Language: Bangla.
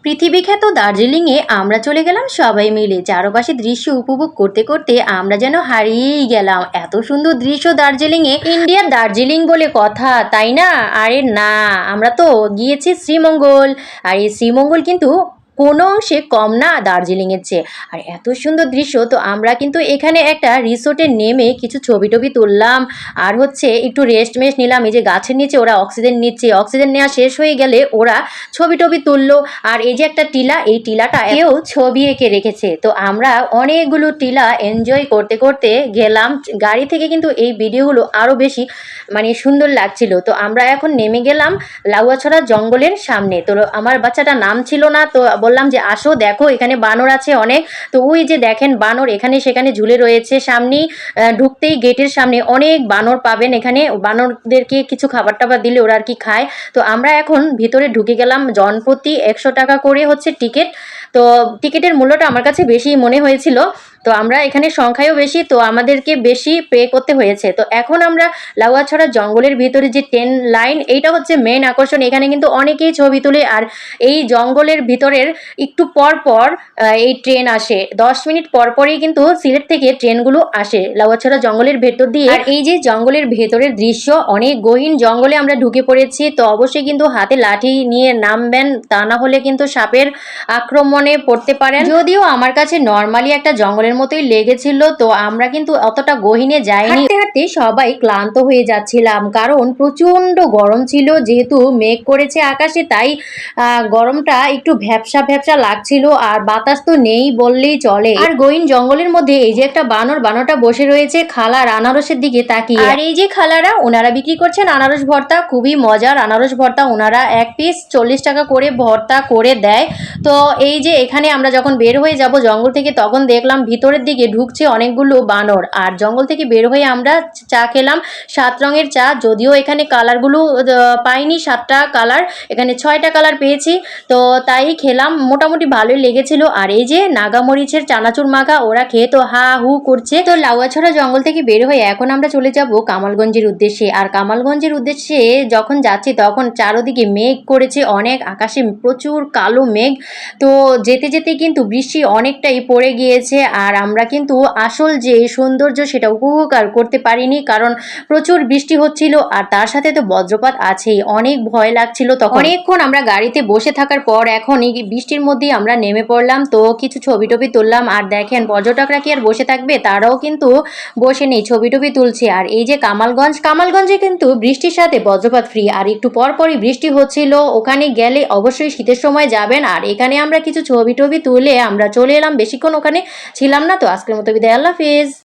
পৃথিবীখ্যাত দার্জিলিংয়ে আমরা চলে গেলাম সবাই মিলে। চারপাশে দৃশ্য উপভোগ করতে করতে আমরা যেন হারিয়েই গেলাম। এত সুন্দর দৃশ্য দার্জিলিংয়ে। ইন্ডিয়ার দার্জিলিং বলে কথা, তাই না? আরে না, আমরা তো গিয়েছি শ্রীমঙ্গল। আর এই শ্রীমঙ্গল কিন্তু কোনো অংশে কম না দার্জিলিংয়ের চেয়ে। আর এত সুন্দর দৃশ্য, তো আমরা কিন্তু এখানে একটা রিসোর্টে নেমে কিছু ছবি টবি তুললাম। আর হচ্ছে একটু রেস্ট মেস্ট নিলাম। এই যে গাছের নিচে ওরা অক্সিজেন নিচ্ছে, অক্সিজেন নেওয়া শেষ হয়ে গেলে ওরা ছবি টবি তুললো। আর এই যে একটা টিলা, এই টিলাটা কেউ ছবি এঁকে রেখেছে। তো আমরা অনেকগুলো টিলা এনজয় করতে করতে গেলাম। গাড়ি থেকে কিন্তু এই ভিডিওগুলো আরও বেশি সুন্দর লাগছিল। তো আমরা এখন নেমে গেলাম লাউয়াছড়া জঙ্গলের সামনে। তো আমার বাচ্চাটা নাম ছিল না, তো বললাম যে আসো দেখো এখানে বানর আছে অনেক। তো ওই যে দেখেন বানর এখানে সেখানে ঝুলে রয়েছে। সামনেই ঢুকতেই গেটের সামনে অনেক বানর পাবেন। এখানে বানরদেরকে কিছু খাবার টাবার দিলে ওরা আর কি খায়। তো আমরা এখন ভিতরে ঢুকে গেলাম। জনপ্রতি 100 টাকা করে হচ্ছে টিকিট। তো টিকিটের মূল্যটা আমার কাছে বেশি মনে হয়েছিল। তো আমরা এখানে সংখ্যায়ও বেশি, তো আমাদেরকে বেশি পে করতে হয়েছে। তো এখন আমরা লাউয়াছড়া জঙ্গলের ভিতরে যে ট্রেন লাইন, এইটা হচ্ছে মেন আকর্ষণ। এখানে কিন্তু অনেকেই ছবি তোলে। আর এই জঙ্গলের ভিতরের একটু পর পর এই ট্রেন আসে। 10 মিনিট পর পরই কিন্তু সিলেট থেকে ট্রেনগুলো আসে লাউয়াছড়া জঙ্গলের ভেতর দিয়ে। আর এই যে জঙ্গলের ভেতরের দৃশ্য, অনেক গহীন জঙ্গলে আমরা ঢুকে পড়েছি। তো অবশ্যই কিন্তু হাতে লাঠি নিয়ে নামবেন, তা না হলে কিন্তু সাপের আক্রমণে পড়তে পারেন। যদিও আমার কাছে নর্মালি একটা জঙ্গলের মতোই লেগেছিল। তো আমরা কিন্তু অতটা গহীনে যাইনি। হাঁটতে হাঁটতে সবাই ক্লান্ত হয়ে যাচ্ছিলাম, কারণ প্রচন্ড গরম ছিল। যেহেতু মেঘ করেছে আকাশে, তাই গরমটা একটু ভ্যাপসা ভ্যাপসা লাগছিল। আর বাতাস তো নেই বললেই চলে। আর গহীন জঙ্গলের মধ্যে এই যে একটা বানরটা বসে রয়েছে খালার আনারসের দিকে তাকিয়ে। আর এই যে খালারা, ওনারা বিক্রি করছেন আনারস ভর্তা। খুবই মজার আনারস ভর্তা। ওনারা এক পিস 40 টাকা করে ভর্তা করে দেয়। তো এই যে এখানে আমরা যখন বের হয়ে যাব জঙ্গল থেকে, তখন দেখলাম ভিতরের দিকে ঢুকছে অনেকগুলো বানর। আর জঙ্গল থেকে বের হয়ে আমরা চা খেলাম, 7 রঙের চা। যদিও এখানে কালারগুলো পাইনি, 7টা কালার, এখানে 6টা কালার পেয়েছি। তো তাই খেলাম, মোটামুটি ভালোই লেগেছিল। আর এই যে নাগামরিচের চানাচুর মাখা, ওরা খেয়ে তো হা হু করছে। তো লাউয়াছড়া জঙ্গল থেকে বের হয়ে এখন আমরা চলে যাব কামালগঞ্জের উদ্দেশ্যে। আর কামালগঞ্জের উদ্দেশ্যে যখন যাচ্ছি তখন চারদিকে মেঘ করেছে অনেক, আকাশে প্রচুর কালো মেঘ। তো যেতে যেতে কিন্তু বৃষ্টি অনেকটাই পড়ে গিয়েছে। আর আমরা কিন্তু আসল যে সৌন্দর্য সেটা উপভোগ আর করতে পারিনি, কারণ প্রচুর বৃষ্টি হচ্ছিল। আর তার সাথে তো বজ্রপাত আছেই, অনেক ভয় লাগছিল তখন। অনেকক্ষণ আমরা গাড়িতে বসে থাকার পর এখন এই বৃষ্টির মধ্যেই আমরা নেমে পড়লাম। তো কিছু ছবি টবি তুললাম। আর দেখেন পর্যটকরা কি আর বসে থাকবে, তারাও কিন্তু বসে নেই, ছবি টবি তুলছে। আর এই যে কামালগঞ্জে কিন্তু বৃষ্টির সাথে বজ্রপাত ফ্রি। আর একটু পর পরই বৃষ্টি হচ্ছিল। ওখানে গেলে অবশ্যই শীতের সময় যাবেন। আর এখানে আমরা কিছু ছবি টবি তুলে আমরা চলে এলাম, বেশিক্ষণ ওখানে ছিলাম না। তো আজকের মতো বিদায়, আল্লাহ হাফেজ।